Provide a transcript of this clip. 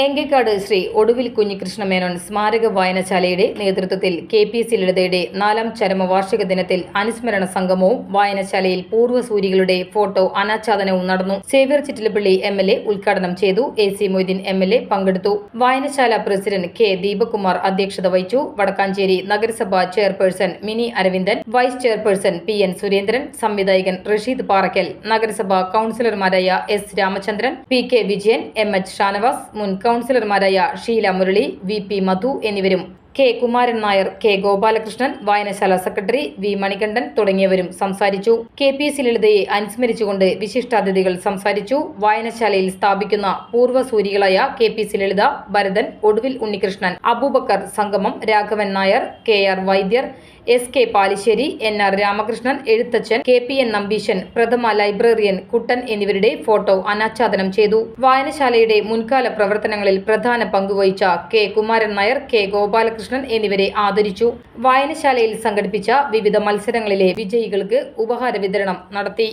എങ്കക്കാട് ശ്രീ ഒടുവിൽ കുഞ്ഞികൃഷ്ണ മേനോൻ സ്മാരക വായനശാലയുടെ നേതൃത്വത്തിൽ KPSC ലളിതയുടെ 4ാം ചരമവാർഷിക ദിനത്തിൽ അനുസ്മരണ സംഗമവും വായനശാലയിൽ പൂർവ്വസൂരികളുടെ ഫോട്ടോ അനാച്ഛാദനവും നടന്നു. സേവ്യർ ചിറ്റിലപ്പള്ളി MLA ഉദ്ഘാടനം ചെയ്തു. AC മൊയ്തീൻ MLA പങ്കെടുത്തു. വായനശാല പ്രസിഡന്റ് K ദീപകുമാർ അധ്യക്ഷത വഹിച്ചു. വടക്കാഞ്ചേരി നഗരസഭാ chairperson Mini Aravindan, vice chairperson PN Surendran, സംവിധായകൻ റഷീദ് പാറക്കൽ, നഗരസഭാ കൌൺസിലർമാരായ S Ramachandran, PK Vijayan, MH Shanavas, മുൻ കൌൺസിലർമാരായ ഷീല മുരളി, VP മധു എന്നിവരും K കുമാരൻ നായർ, K ഗോപാലകൃഷ്ണൻ, വായനശാല സെക്രട്ടറി V മണികണ്ഠൻ തുടങ്ങിയവരും സംസാരിച്ചു. KPSC ലളിതയെ അനുസ്മരിച്ചുകൊണ്ട് വിശിഷ്ടാതിഥികൾ സംസാരിച്ചു. വായനശാലയിൽ സ്ഥാപിക്കുന്ന പൂർവ്വസൂരികളായ KPSC ലളിത, ഭരതൻ, ഒടുവിൽ ഉണ്ണികൃഷ്ണൻ, അബൂബക്കർ സംഗമം, രാഘവൻ നായർ, KR വൈദ്യർ, SK Palissery, NR Ramakrishnan, Ezhuthachan, KPN Nambeesan, പ്രഥമ ലൈബ്രറിയൻ കുട്ടൻ എന്നിവരുടെ ഫോട്ടോ അനാച്ഛാദനം ചെയ്തു. വായനശാലയുടെ മുൻകാല പ്രവർത്തനങ്ങളിൽ പ്രധാന പങ്കുവഹിച്ച K കുമാരൻ നായർ, K ഗോപാലകൃഷ്ണൻ എന്നിവരെ ആദരിച്ചു. വായനശാലയിൽ സംഘടിപ്പിച്ച വിവിധ മത്സരങ്ങളിലെ വിജയികൾക്ക് ഉപഹാര വിതരണം നടത്തി.